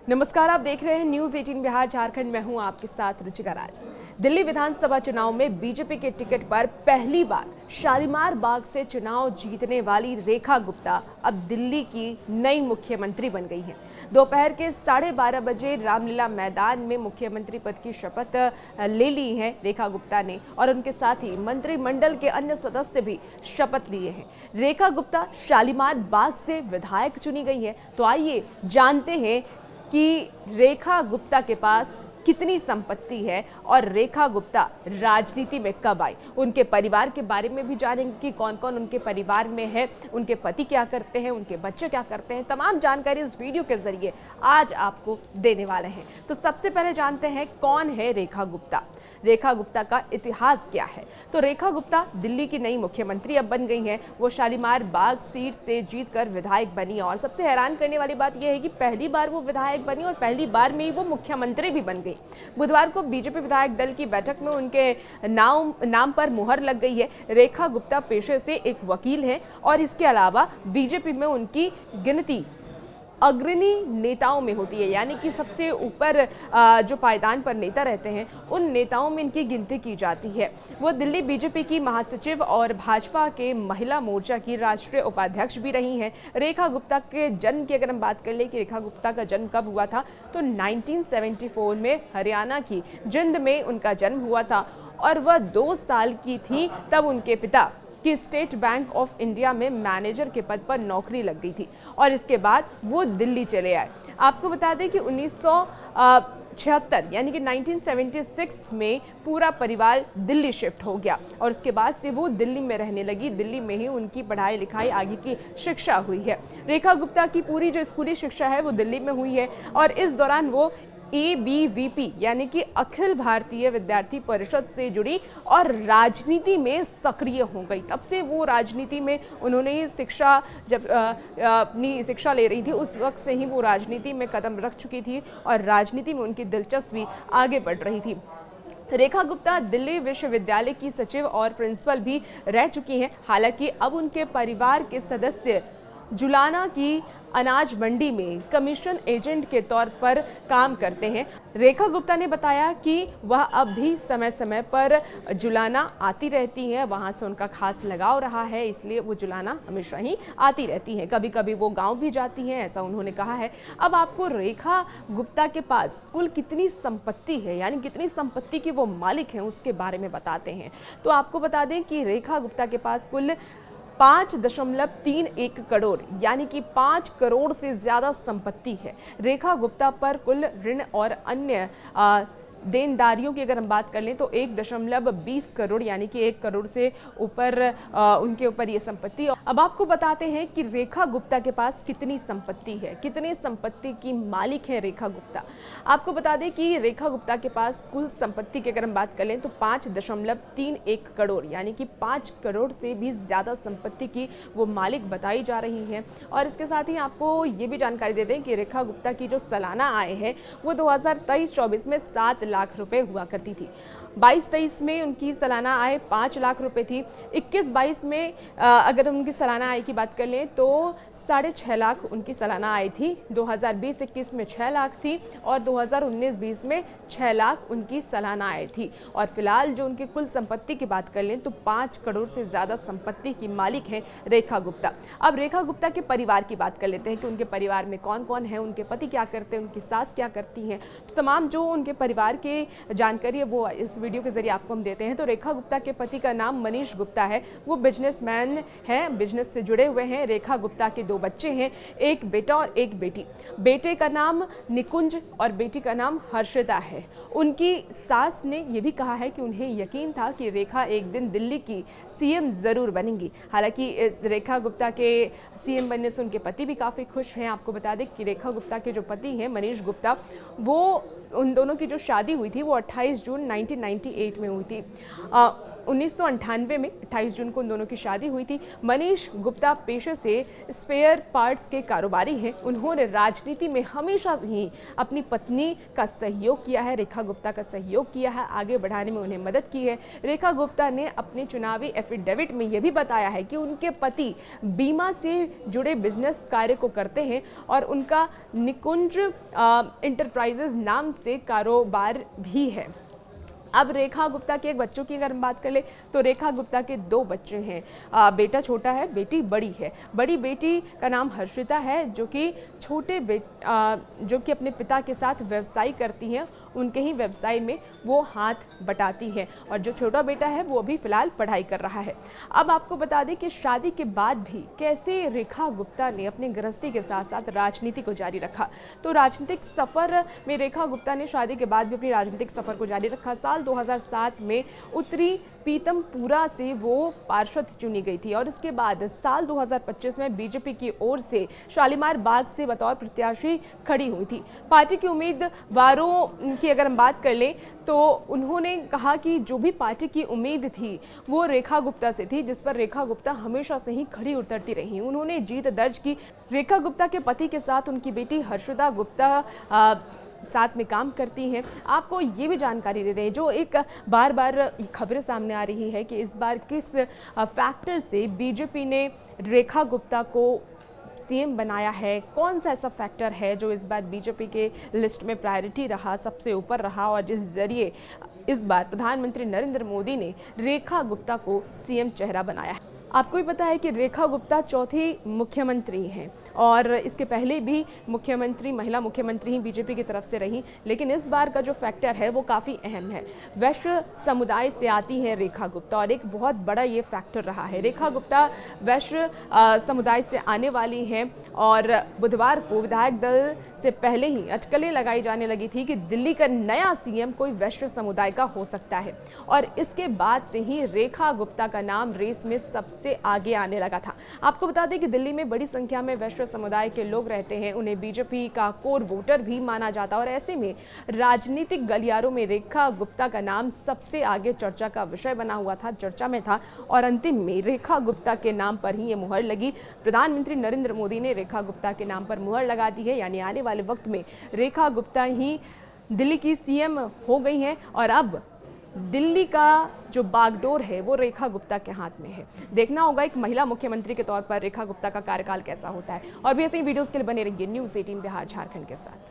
नमस्कार, आप देख रहे हैं न्यूज 18 बिहार झारखंड। मैं हूं आपके साथ रुचिका राज। दिल्ली विधानसभा चुनाव में बीजेपी के टिकट पर पहली बार शालीमार बाग से चुनाव जीतने वाली रेखा गुप्ता अब दिल्ली की नई मुख्यमंत्री बन गई हैं। दोपहर के 12:30 बजे रामलीला मैदान में मुख्यमंत्री पद की शपथ ले ली है रेखा गुप्ता ने, और उनके साथ ही मंत्रिमंडल के अन्य सदस्य भी शपथ लिए हैं। रेखा गुप्ता शालीमार बाग से विधायक चुनी गई है। तो आइए जानते हैं कि रेखा गुप्ता के पास कितनी संपत्ति है और रेखा गुप्ता राजनीति में कब आई। उनके परिवार के बारे में भी जानेंगे कि कौन कौन उनके परिवार में है, उनके पति क्या करते हैं, उनके बच्चे क्या करते हैं। तमाम जानकारी इस वीडियो के जरिए आज आपको देने वाले हैं। तो सबसे पहले जानते हैं कौन है रेखा गुप्ता। रेखा गुप्ता का इतिहास क्या है। तो रेखा गुप्ता दिल्ली की नई मुख्यमंत्री अब बन गई हैं। वो शालीमार बाग सीट से जीतकर विधायक बनी, और सबसे हैरान करने वाली बात यह है कि पहली बार वो विधायक बनी और पहली बार में ही वो मुख्यमंत्री भी बन गई। बुधवार को बीजेपी विधायक दल की बैठक में उनके नाम पर मुहर लग गई है। रेखा गुप्ता पेशे से एक वकील है और इसके अलावा बीजेपी में उनकी गिनती अग्रणी नेताओं में होती है, यानी कि सबसे ऊपर जो पायदान पर नेता रहते हैं उन नेताओं में इनकी गिनती की जाती है। वो दिल्ली बीजेपी की महासचिव और भाजपा के महिला मोर्चा की राष्ट्रीय उपाध्यक्ष भी रही हैं। रेखा गुप्ता के जन्म की अगर हम बात कर ले कि रेखा गुप्ता का जन्म कब हुआ था, तो 1974 में हरियाणा की जिंद में उनका जन्म हुआ था, और वह 2 साल की थी तब उनके पिता कि स्टेट बैंक ऑफ इंडिया में मैनेजर के पद पर नौकरी लग गई थी, और इसके बाद वो दिल्ली चले आए। आपको बता दें कि 1976 यानी कि 1976 में पूरा परिवार दिल्ली शिफ्ट हो गया, और उसके बाद से वो दिल्ली में रहने लगी। दिल्ली में ही उनकी पढ़ाई लिखाई आगे की शिक्षा हुई है। रेखा गुप्ता की पूरी जो स्कूली शिक्षा है वो दिल्ली में हुई है, और इस दौरान वो ABVP यानी कि अखिल भारतीय विद्यार्थी परिषद से जुड़ी और राजनीति में सक्रिय हो गई। तब से वो राजनीति में उन्होंने शिक्षा जब अपनी शिक्षा ले रही थी उस वक्त से ही वो राजनीति में कदम रख चुकी थी, और राजनीति में उनकी दिलचस्पी आगे बढ़ रही थी। रेखा गुप्ता दिल्ली विश्वविद्यालय की सचिव और प्रिंसिपल भी रह चुकी हैं। हालांकि अब उनके परिवार के सदस्य जुलाना की अनाज मंडी में कमीशन एजेंट के तौर पर काम करते हैं। रेखा गुप्ता ने बताया कि वह अब भी समय समय पर जुलाना आती रहती हैं, वहां से उनका खास लगाव रहा है, इसलिए वो जुलाना हमेशा ही आती रहती हैं। कभी कभी वो गांव भी जाती हैं, ऐसा उन्होंने कहा है। अब आपको रेखा गुप्ता के पास कुल कितनी संपत्ति है, यानी कितनी संपत्ति की वो मालिक हैं, उसके बारे में बताते हैं। तो आपको बता दें कि रेखा गुप्ता के पास कुल 5.31 करोड़ यानी कि 5 करोड़ से ज्यादा संपत्ति है। रेखा गुप्ता पर कुल ऋण और अन्य देनदारियों की अगर हम बात कर लें तो 1.20 करोड़ यानी कि 1 करोड़ से ऊपर उनके ऊपर ये संपत्ति। अब आपको बताते हैं कि रेखा गुप्ता के पास कितनी संपत्ति है, कितनी संपत्ति की मालिक है रेखा गुप्ता। आपको बता दें कि रेखा गुप्ता के पास कुल संपत्ति की अगर हम बात कर लें तो 5.31 करोड़ यानी कि 5 करोड़ से भी ज्यादा संपत्ति की वो मालिक बताई जा रही है। और इसके साथ ही आपको ये भी जानकारी दे दें कि रेखा गुप्ता की जो सालाना आय है वो 2023-24 में 7 लाख रुपए हुआ करती थी। 22-23 में उनकी सालाना आय 5 लाख रुपए थी। 21-22 में अगर उनकी सालाना आय की बात कर लें तो 6.5 लाख उनकी सालाना आय थी। 2020-21 में 6 लाख थी, और 2019-20 में 6 लाख उनकी सालाना आय थी। और फिलहाल जो उनकी कुल संपत्ति की बात कर लें तो 5 करोड़ से ज्यादा संपत्ति की मालिक है रेखा गुप्ता। अब रेखा गुप्ता के परिवार की बात कर लेते हैं कि उनके परिवार में कौन कौन है, उनके पति क्या करते हैं, उनकी सास क्या करती हैं। तो तमाम जो उनके परिवार के जानकारी है वो इस वीडियो के जरिए आपको हम देते हैं। तो रेखा गुप्ता के पति का नाम मनीष गुप्ता है, वो बिजनेसमैन हैं, बिजनेस से जुड़े हुए हैं। रेखा गुप्ता के 2 बच्चे हैं, एक बेटा और एक बेटी। बेटे का नाम निकुंज और बेटी का नाम हर्षिता है। उनकी सास ने यह भी कहा है कि उन्हें यकीन था कि रेखा एक दिन दिल्ली की CM जरूर बनेंगी। हालांकि इस रेखा गुप्ता के CM बनने से उनके पति भी काफी खुश हैं। आपको बता दें कि रेखा गुप्ता के जो पति हैं मनीष गुप्ता, वो उन दोनों की जो शादी हुई थी वो 28 जून 1998 में हुई थी। 1998 में 28 जून को उन दोनों की शादी हुई थी। मनीष गुप्ता पेशे से स्पेयर पार्ट्स के कारोबारी हैं। उन्होंने राजनीति में हमेशा से ही अपनी पत्नी का सहयोग किया है, रेखा गुप्ता का सहयोग किया है, आगे बढ़ाने में उन्हें मदद की है। रेखा गुप्ता ने अपने चुनावी एफिडेविट में यह भी बताया है कि उनके पति बीमा से जुड़े बिजनेस कार्य को करते हैं और उनका निकुंज इंटरप्राइजेज नाम से कारोबार भी है। अब रेखा गुप्ता के एक बच्चों की अगर हम बात कर ले तो रेखा गुप्ता के 2 बच्चे हैं। बेटा छोटा है, बेटी बड़ी है। बड़ी बेटी का नाम हर्षिता है, जो कि जो कि अपने पिता के साथ व्यवसाय करती हैं। उनके ही व्यवसाय में वो हाथ बटाती हैं और जो छोटा बेटा है वो अभी फिलहाल पढ़ाई कर रहा है। अब आपको बता दें कि शादी के बाद भी कैसे रेखा गुप्ता ने अपने गृहस्थी के साथ साथ राजनीति को जारी रखा। तो राजनीतिक सफर में रेखा गुप्ता ने शादी के बाद भी अपनी राजनीतिक सफर को जारी रखा। साल 2007 में उत्तरी पीतमपुरा से वो पार्षद चुनी गई थी और इसके बाद साल 2025 में बीजेपी की ओर से शालीमार बाग से बतौर प्रत्याशी खड़ी हुई थी। पार्टी के उम्मीदवारों की अगर हम बात कर लें तो उन्होंने कहा कि जो भी पार्टी की उम्मीद थी वो रेखा गुप्ता से थी, जिस पर रेखा गुप्ता हमेशा से ही खड़ी उतरती रही। उन्होंने जीत दर्ज की। रेखा गुप्ता के पति के साथ उनकी बेटी हर्षिता गुप्ता साथ में काम करती हैं। आपको ये भी जानकारी देते हैं, जो एक बार बार खबरें सामने आ रही है कि इस बार किस फैक्टर से बीजेपी ने रेखा गुप्ता को सीएम बनाया है, कौन सा ऐसा फैक्टर है जो इस बार बीजेपी के लिस्ट में प्रायोरिटी रहा, सबसे ऊपर रहा और जिस जरिए इस बार प्रधानमंत्री नरेंद्र मोदी ने रेखा गुप्ता को सीएम चेहरा बनाया है। आपको भी पता है कि रेखा गुप्ता चौथी मुख्यमंत्री हैं और इसके पहले भी मुख्यमंत्री महिला मुख्यमंत्री ही बीजेपी की तरफ से रही, लेकिन इस बार का जो फैक्टर है वो काफ़ी अहम है। वैश्य समुदाय से आती है रेखा गुप्ता और एक बहुत बड़ा ये फैक्टर रहा है। रेखा गुप्ता वैश्य समुदाय से आने वाली हैं और बुधवार को विधायक दल से पहले ही अटकलें लगाई जाने लगी थी कि दिल्ली का नया सीएम कोई वैश्य समुदाय का हो सकता है और इसके बाद से ही रेखा गुप्ता का नाम रेस में सबसे आगे आने लगा था। आपको बता दें कि दिल्ली में बड़ी संख्या में वैश्य समुदाय के लोग रहते हैं, उन्हें बीजेपी का कोर वोटर भी माना जाता है और ऐसे में राजनीतिक गलियारों में रेखा गुप्ता का नाम सबसे आगे चर्चा का विषय बना हुआ था, चर्चा में था और अंतिम में रेखा गुप्ता के नाम पर ही ये मुहर लगी। प्रधानमंत्री नरेंद्र मोदी ने रेखा गुप्ता के नाम पर मुहर लगा दी है, यानी आने वाले वक्त में रेखा गुप्ता ही दिल्ली की सीएम हो गई हैं और अब दिल्ली का जो बागडोर है वो रेखा गुप्ता के हाथ में है। देखना होगा एक महिला मुख्यमंत्री के तौर पर रेखा गुप्ता का कार्यकाल कैसा होता है। और भी ऐसे ही वीडियोस के लिए बने रहिए न्यूज़ 18 बिहार झारखंड के साथ।